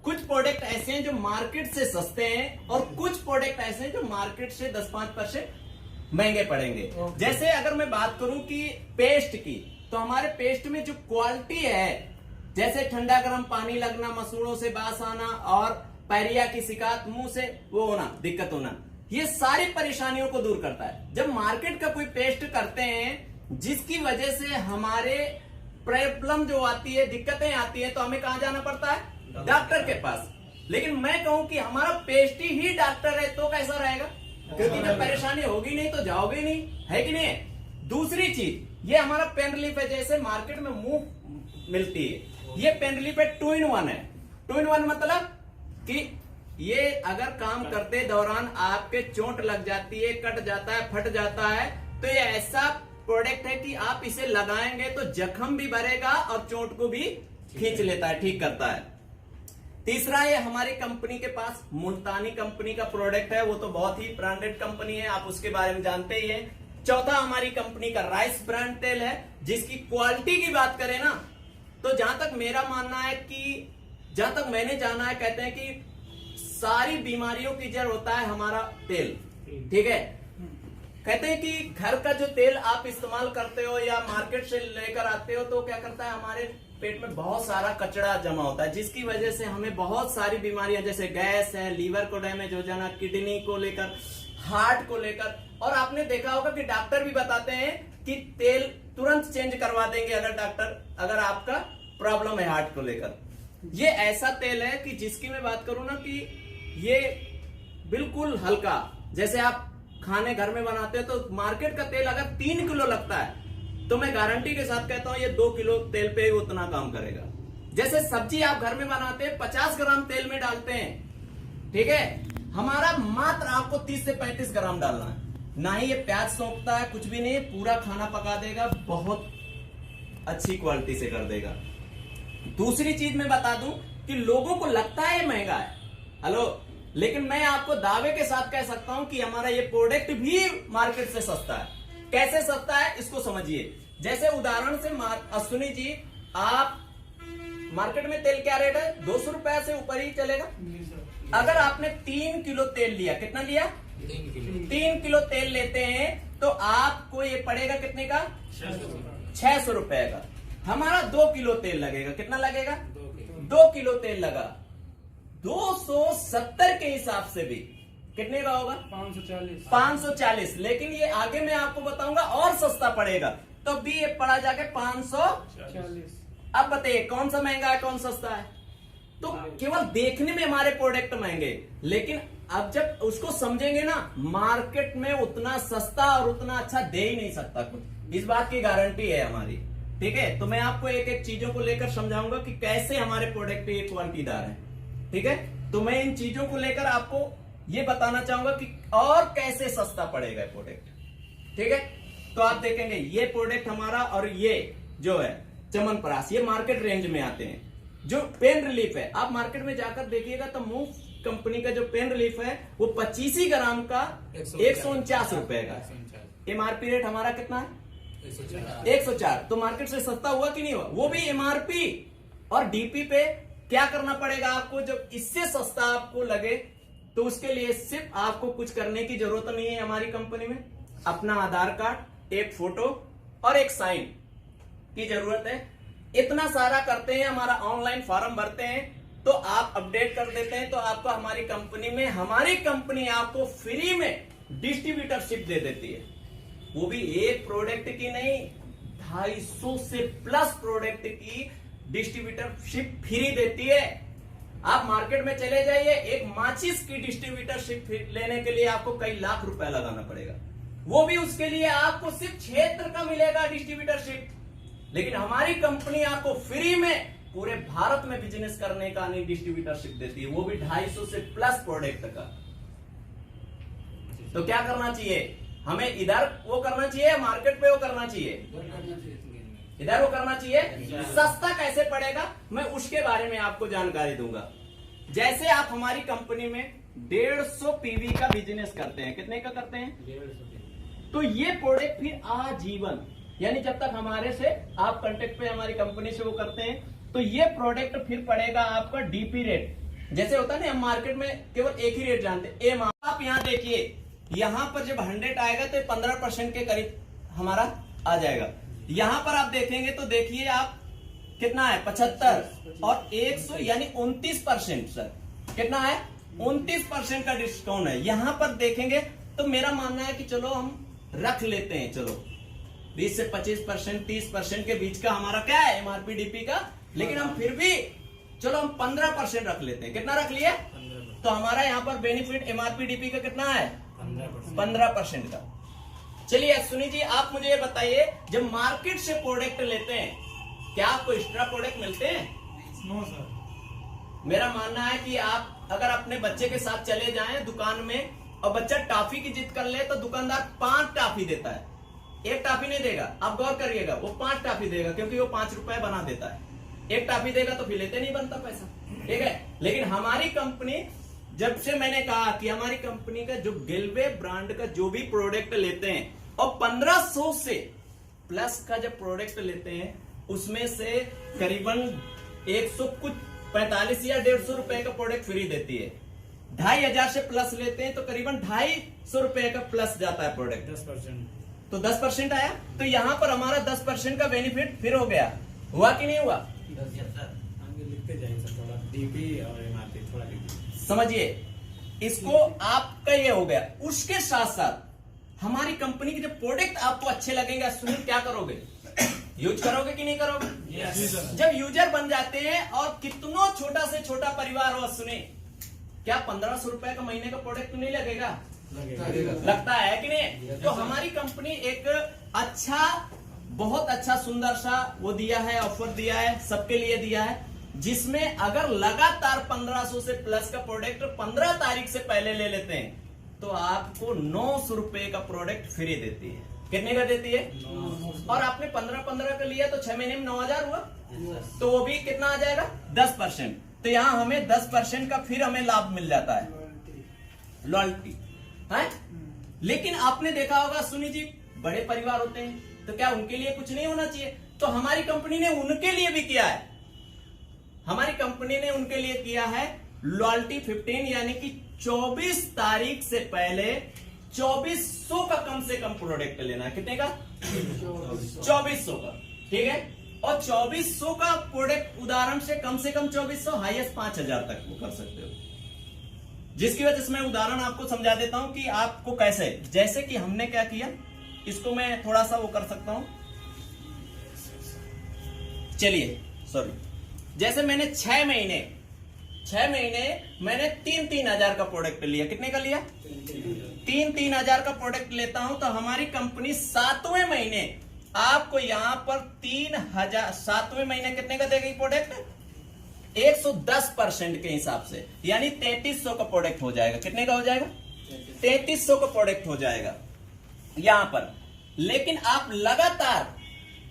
कुछ प्रोडक्ट ऐसे हैं जो मार्केट से सस्ते हैं और कुछ प्रोडक्ट ऐसे हैं जो मार्केट से 10-5% महंगे पड़ेंगे। जैसे अगर मैं बात करूं कि पेस्ट की, तो हमारे पेस्ट में जो क्वालिटी है, जैसे ठंडा गर्म पानी लगना, मसूड़ों से बास आना और पैरिया की शिकायत, मुंह से वो होना, दिक्कत होना, ये सारी परेशानियों को दूर करता है। जब मार्केट का कोई पेस्ट करते हैं जिसकी वजह से हमारे प्रॉब्लम जो आती है, दिक्कतें आती है, तो हमें कहां जाना पड़ता है? डॉक्टर के पास। लेकिन मैं कहूं कि हमारा पेस्ट ही डॉक्टर है तो कैसा रहेगा? क्योंकि जब परेशानी होगी नहीं तो जाओगे नहीं, है कि नहीं? दूसरी चीज, ये हमारा पेन रिलीफ है, जैसे मार्केट में मुंह मिलती है, ये पेन रिलीफ है 2-in-1 है। 2-in-1 मतलब कि ये अगर काम करते दौरान आपके चोट लग जाती है, कट जाता है, फट जाता है, तो ये ऐसा प्रोडक्ट है कि आप इसे लगाएंगे तो जख्म भी भरेगा और चोट को भी खींच लेता है, ठीक करता है। तीसरा, ये हमारी कंपनी के पास मुल्तानी कंपनी का प्रोडक्ट है, वो तो बहुत ही ब्रांडेड कंपनी है, आप उसके बारे में जानते ही हैं। चौथा, हमारी कंपनी का राइस ब्रांड तेल है, जिसकी क्वालिटी की बात करें ना, तो जहां तक मेरा मानना है कि, जहां तक मैंने जाना है, कहते हैं कि सारी बीमारियों की जड़ होता है हमारा तेल, ठीक है। कहते हैं कि घर का जो तेल आप इस्तेमाल करते हो या मार्केट से लेकर आते हो, तो क्या करता है, हमारे पेट में बहुत सारा कचरा जमा होता है, जिसकी वजह से हमें बहुत सारी बीमारियां, जैसे गैस है, लीवर को डैमेज हो जाना, किडनी को लेकर, हार्ट को लेकर। और आपने देखा होगा कि डॉक्टर भी बताते हैं कि तेल तुरंत चेंज करवा देंगे अगर आपका प्रॉब्लम है हार्ट को लेकर। ये ऐसा तेल है कि जिसकी मैं बात करूं ना, कि ये बिल्कुल हल्का, जैसे आप खाने घर में बनाते हैं तो मार्केट का तेल अगर 3 किलो लगता है, तो मैं गारंटी के साथ कहता हूं ये 2 किलो तेल पे ही उतना काम करेगा। जैसे सब्जी आप घर में बनाते हैं, 50 ग्राम तेल में डालते हैं, ठीक है, हमारा मात्र आपको 30 से 35 ग्राम डालना है। ना ही ये प्याज सौंपता है, कुछ भी नहीं, पूरा खाना पका देगा, बहुत अच्छी क्वालिटी से कर देगा। दूसरी चीज मैं बता दूं कि लोगों को लगता है ये महंगा है, हेलो, लेकिन मैं आपको दावे के साथ कह सकता हूं कि हमारा ये प्रोडक्ट भी मार्केट से सस्ता है। कैसे सस्ता है इसको समझिए। जैसे उदाहरण से अश्विनी जी, आप मार्केट में तेल क्या रेट है? 200 रुपए से ऊपर ही चलेगा। अगर आपने 3 किलो तेल लिया, कितना लिया? 3 किलो तेल लेते हैं तो आपको ये पड़ेगा कितने का? 600 रुपए का। हमारा 2 किलो तेल लगेगा, कितना लगेगा? 2 किलो तेल लगा, 270 के हिसाब से भी कितने का होगा? 540। लेकिन ये आगे मैं आपको बताऊंगा और सस्ता पड़ेगा, तो भी ये पड़ा जाके 540। अब बताइए कौन सा महंगा है, कौन सस्ता है? तो केवल देखने में हमारे प्रोडक्ट महंगे, लेकिन अब जब उसको समझेंगे ना, मार्केट में उतना सस्ता और उतना अच्छा दे ही नहीं सकता कुछ, इस बात की गारंटी है हमारी, ठीक है। तो मैं आपको एक एक चीजों को लेकर समझाऊंगा कि कैसे हमारे प्रोडक्ट ये क्वालिटीदार है, ठीक है। तो मैं इन चीजों को लेकर आपको ये बताना चाहूंगा कि और कैसे सस्ता पड़ेगा प्रोडक्ट, ठीक है। तो आप देखेंगे ये प्रोडक्ट हमारा, और ये जो है च्यवनप्राश, ये मार्केट रेंज में आते हैं। जो पेन रिलीफ है, आप मार्केट में जाकर देखिएगा तो मूव कंपनी का जो पेन रिलीफ है वो 25 ग्राम का 149 रुपए का। एमआरपी रेट हमारा कितना है? 104। तो मार्केट से सस्ता हुआ कि नहीं हुआ? वो भी एमआरपी और डीपी पे। क्या करना पड़ेगा आपको? जब इससे सस्ता आपको लगे तो उसके लिए सिर्फ आपको कुछ करने की जरूरत नहीं है। हमारी कंपनी में अपना आधार कार्ड, एक फोटो और एक साइन की जरूरत है। इतना सारा करते हैं, हमारा ऑनलाइन फॉर्म भरते हैं तो आप अपडेट कर देते हैं, तो आपको हमारी कंपनी में, हमारी कंपनी आपको फ्री में डिस्ट्रीब्यूटरशिप दे देती है। वो भी एक प्रोडक्ट की नहीं, 250 से प्लस प्रोडक्ट की डिस्ट्रीब्यूटरशिप फ्री देती है। आप मार्केट में चले जाइए, एक माचिस की डिस्ट्रीब्यूटरशिप लेने के लिए आपको कई लाख रुपए लगाना पड़ेगा, वो भी उसके लिए आपको सिर्फ क्षेत्र का मिलेगा डिस्ट्रीब्यूटरशिप। लेकिन हमारी कंपनी आपको फ्री में पूरे भारत में बिजनेस करने का नहीं डिस्ट्रीब्यूटरशिप देती है, वो भी 250 से प्लस प्रोडक्ट का। तो क्या करना चाहिए हमें? इधर वो करना चाहिए, मार्केट पे वो करना चाहिए, इधर वो करना चाहिए। सस्ता कैसे पड़ेगा मैं उसके बारे में आपको जानकारी दूंगा। जैसे आप हमारी कंपनी में 150 पीवी का बिजनेस करते हैं, कितने का करते हैं? 150। तो ये प्रोडक्ट फिर आजीवन, यानी जब तक हमारे से आप कांटेक्ट पे हमारी कंपनी से वो करते हैं, तो ये प्रोडक्ट फिर पड़ेगा आपका डीपी रेट जैसे होता है ना, हम मार्केट में केवल एक ही रेट जानते हैं, एम। आप यहाँ देखिए, यहाँ पर जब 100 आएगा तो 15% के करीब हमारा आ जाएगा। यहाँ पर आप देखेंगे तो देखिए आप कितना है 75 और 100 यानी 29%। सर कितना है 29% का डिस्काउंट है। यहाँ पर देखेंगे तो मेरा मानना है कि चलो हम रख लेते हैं, चलो 20 से 25%, 30% के बीच का हमारा क्या है एमआरपी डीपी का, लेकिन हम फिर भी चलो हम 15% रख लेते हैं। कितना रख लिया? तो हमारा यहाँ पर बेनिफिट एमआरपी डीपी का कितना है 15% का। चलिए सुनी जी, आप मुझे ये बताइए, जब मार्केट से प्रोडक्ट लेते हैं क्या आपको एक्स्ट्रा प्रोडक्ट मिलते हैं? No sir. मेरा मानना है कि आप अगर अपने बच्चे के साथ चले जाएं दुकान में और बच्चा टॉफी की जिद कर ले तो दुकानदार 5 टॉफी देता है, 1 टॉफी नहीं देगा। आप गौर करिएगा, वो 5 टॉफी देगा क्योंकि वो 5 रुपए बना देता है। 1 टॉफी देगा तो फिर लेते नहीं बनता पैसा, ठीक है। लेकिन हमारी कंपनी, जब से मैंने कहा कि हमारी कंपनी का जो गिलवे ब्रांड का जो भी प्रोडक्ट लेते हैं और 1500 से प्लस का जब प्रोडक्ट लेते हैं उसमें से करीबन 100 कुछ 45 या 150 रुपए का प्रोडक्ट फ्री देती है। 2500 से प्लस लेते हैं तो करीबन 250 रुपए का प्लस जाता है प्रोडक्ट। 10%। तो 10% आया, तो यहां पर हमारा 10% का बेनिफिट फिर हो गया। हुआ कि नहीं हुआ? आगे लिखते जाइए सर, थोड़ा डीपी और एमआरपी थोड़ा डीपी समझिए इसको, आपका ये हो गया। उसके साथ साथ हमारी कंपनी के जब प्रोडक्ट आपको अच्छे लगेंगे, सुनिए क्या करोगे, यूज करोगे कि नहीं करोगे? Yes. जब यूजर बन जाते हैं और कितना छोटा से छोटा परिवार हो, सुने क्या 1500 रुपए का महीने का प्रोडक्ट तो नहीं लगेगा? लगता है कि नहीं? तो हमारी कंपनी एक अच्छा, बहुत अच्छा सुंदर सा वो दिया है, ऑफर दिया है, सबके लिए दिया है, जिसमें अगर लगातार 1500 से प्लस का प्रोडक्ट 15 तारीख से पहले ले लेते हैं तो आपको 900 रुपए का प्रोडक्ट फ्री देती है। कितने का देती है? और आपने 15 का लिया तो 6 महीने में 9000 हुआ, तो वो भी कितना आ जाएगा 10%। तो यहाँ हमें 10% का फिर हमें लाभ मिल जाता है, लॉयल्टी है। लेकिन आपने देखा होगा सुनी जी, बड़े परिवार होते हैं तो क्या उनके लिए कुछ नहीं होना चाहिए? तो हमारी कंपनी ने उनके लिए भी किया है। हमारी कंपनी ने उनके लिए किया है लॉयल्टी 15, यानी कि 24 तारीख से पहले 2400 का कम से कम प्रोडक्ट लेना है। कितने का? 2400 का, ठीक है। और 2400 का प्रोडक्ट, उदाहरण से कम 2400, हाईएस्ट 5000 तक वो कर सकते हो। जिसकी वजह से मैं उदाहरण आपको समझा देता हूं कि आपको कैसे, जैसे कि हमने क्या किया, इसको मैं थोड़ा सा वो कर सकता हूं। चलिए सॉरी, जैसे मैंने 6 महीने मैंने 3-3000 का प्रोडक्ट लिया। कितने का लिया? 3-3000 का प्रोडक्ट लेता हूं तो हमारी कंपनी 7वें महीने आपको यहां पर 3000, 7वें महीने कितने का देगी प्रोडक्ट? 110% के हिसाब से, यानी 3300 का प्रोडक्ट हो जाएगा। कितने का हो जाएगा? 3300 का प्रोडक्ट हो जाएगा यहां पर। लेकिन आप लगातार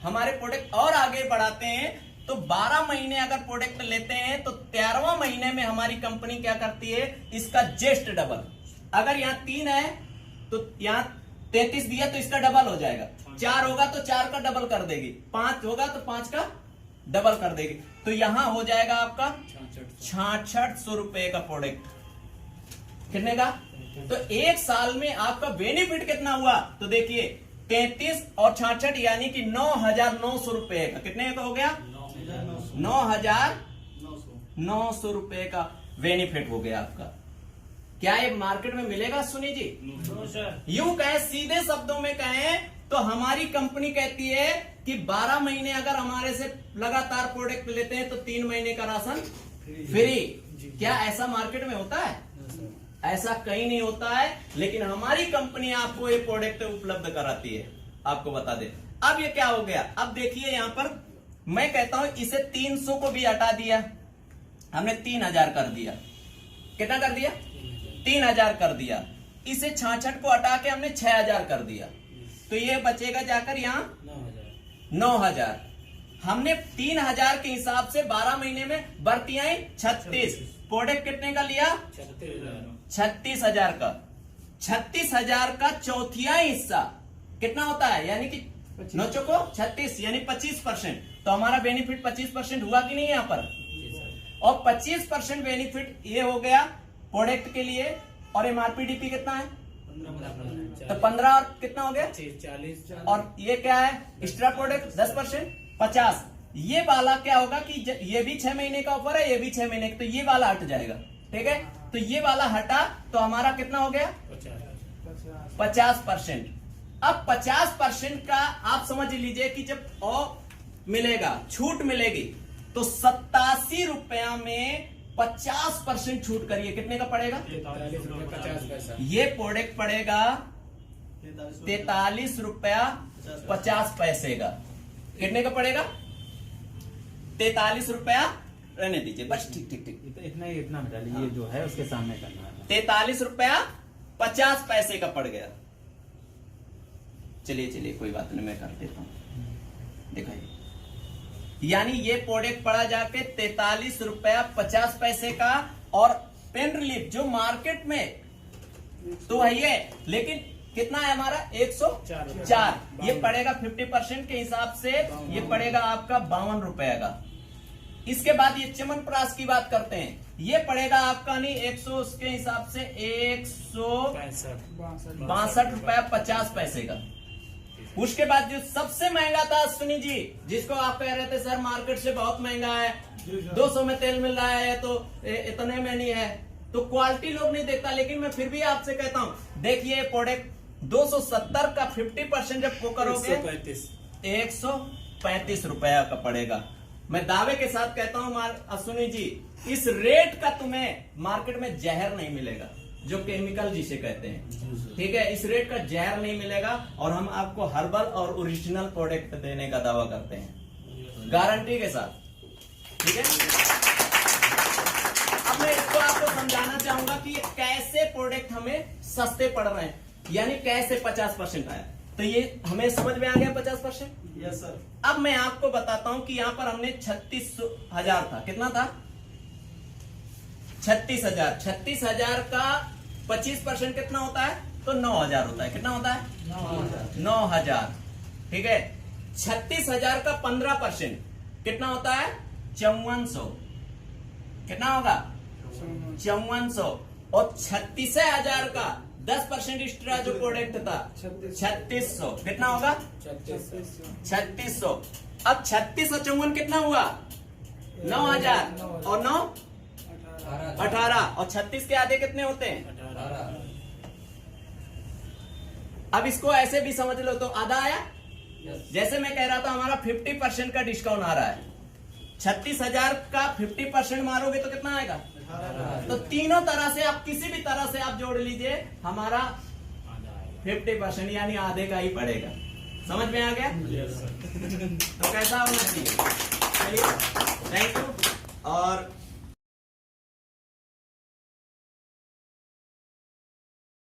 हमारे प्रोडक्ट और आगे बढ़ाते हैं तो 12 महीने अगर प्रोडक्ट लेते हैं तो 13वां महीने में हमारी कंपनी क्या करती है, इसका जस्ट डबल। अगर यहां 3 है तो यहां 33 दिया तो इसका डबल हो जाएगा। 4 होगा तो 4 का डबल कर देगी, 5 होगा तो 5 का डबल कर देगी। तो यहां हो जाएगा आपका 6600 रुपए का प्रोडक्ट। कितने का? तो 1 साल में आपका बेनिफिट कितना हुआ? तो देखिए 33 और 66 यानी कि 9900 रुपए का। कितने का हो गया? 9900 रुपए का बेनिफिट हो गया आपका। क्या ये मार्केट में मिलेगा सुनी जी? यूं कहें, सीधे शब्दों में कहें तो हमारी कंपनी कहती है कि 12 महीने अगर हमारे से लगातार प्रोडक्ट लेते हैं तो 3 महीने का राशन फ्री। क्या ऐसा मार्केट में होता है? ऐसा कहीं नहीं होता है, लेकिन हमारी कंपनी आपको ये प्रोडक्ट उपलब्ध कराती है। आपको बता दे, अब ये क्या हो गया, अब देखिए यहां पर मैं कहता हूं इसे 300 को भी हटा दिया, हमने 3000 कर दिया। कितना कर दिया? 3000 कर दिया। इसे 66 को हटा के हमने 6000 कर दिया, तो ये बचेगा जाकर यहां 9000। हमने 3000 के हिसाब से 12 महीने में बढ़ती आई 36। प्रोडक्ट कितने का लिया? 36000 का। 36000 का चौथियाई हिस्सा कितना होता है, यानी कि 9 चौको 36 यानी 25%। तो हमारा बेनिफिट 25% हुआ कि नहीं? यहां पर और 25% बेनिफिट ये हो गया प्रोडक्ट के लिए। और एमआरपी डीपी कितना है? तो 15 और कितना हो गया? 40। और ये क्या है? Extra product 10% 50। ये वाला क्या होगा कि ये भी 6 महीने का ऑफर है, ये भी 6 महीने का, तो ये वाला हट जाएगा। ठीक है, तो ये वाला हटा तो हमारा कितना हो गया? 50%। अब 50% का आप समझ लीजिए कि जब मिलेगा, छूट मिलेगी, तो 87 रुपया में 50% छूट करिए, कितने का पड़ेगा? 43 रुपये 50 पैसा। ये प्रोडक्ट पड़ेगा 43 रुपया 50 पैसे का। कितने का पड़ेगा? 43 रुपया, रहने दीजिए बस, ठीक ठीक ठीक, इतना में डालिए, ये जो है उसके सामने करना है। 43 रुपया 50 पैसे का पड़ गया। चलिए कोई बात नहीं, मैं कर देता हूं, दिखाइए। यानी ये प्रोडक्ट पड़ा जाके 43 रुपया 50 पैसे का। और पेन रिलीफ जो मार्केट में तो है ये, लेकिन कितना है हमारा? 104। ये पड़ेगा 50% के हिसाब से, ये पड़ेगा आपका 52 रुपए का। इसके बाद ये च्यवनप्राश की बात करते हैं, ये पड़ेगा आपका नहीं 100, उसके हिसाब से 162 रुपया 50 पैसे का। उसके बाद जो सबसे महंगा था अश्विनी जी, जिसको आप कह रहे थे सर मार्केट से बहुत महंगा है, 200 में तेल मिल रहा है तो इतने में नहीं है, तो क्वालिटी लोग नहीं देखता। लेकिन मैं फिर भी आपसे कहता हूं, देखिए प्रोडक्ट 270 का 50% जब वो करोगे 135 रुपया का पड़ेगा। मैं दावे के साथ कहता हूं अश्विनी जी, इस रेट का तुम्हें मार्केट में जहर नहीं मिलेगा, जो केमिकल जिसे कहते हैं। ठीक है, इस रेट का जहर नहीं मिलेगा। और हम आपको हर्बल और ओरिजिनल प्रोडक्ट देने का दावा करते हैं, गारंटी के साथ। ठीक है, अब मैं इसको आपको समझाना चाहूंगा कि ये कैसे प्रोडक्ट हमें सस्ते पड़ रहे हैं, यानी कैसे 50% आया। तो ये हमें समझ में आ गया 50%? Yes sir. अब मैं आपको बताता हूं कि यहां पर हमने 36,000 था, कितना था? 36,000। 36,000 का 25% कितना होता है? तो 9,000 होता है। कितना होता है? 9,000। ठीक है, 36,000 का 15% कितना होता है? 5400। कितना होगा? 5400। और 36,000 का 10% एक्स्ट्रा जो प्रोडक्ट था 3600। कितना होगा? 3600। अब 36 और 54 कितना हुआ? 9,000 और 9 18। और 36 के आधे कितने होते हैं? 18। अब इसको ऐसे भी समझ लो, तो आधा आया। जैसे मैं कह रहा था हमारा 50% का डिस्काउंट आ रहा है, 36,000 का 50% मारोगे तो कितना आएगा? तो तीनों तरह से आप किसी भी तरह से आप जोड़ लीजिए, हमारा 50% यानी आधे का ही पड़ेगा। समझ में आ गया? तो कैसा होना चाहिए? चलिए, थैंक यू। और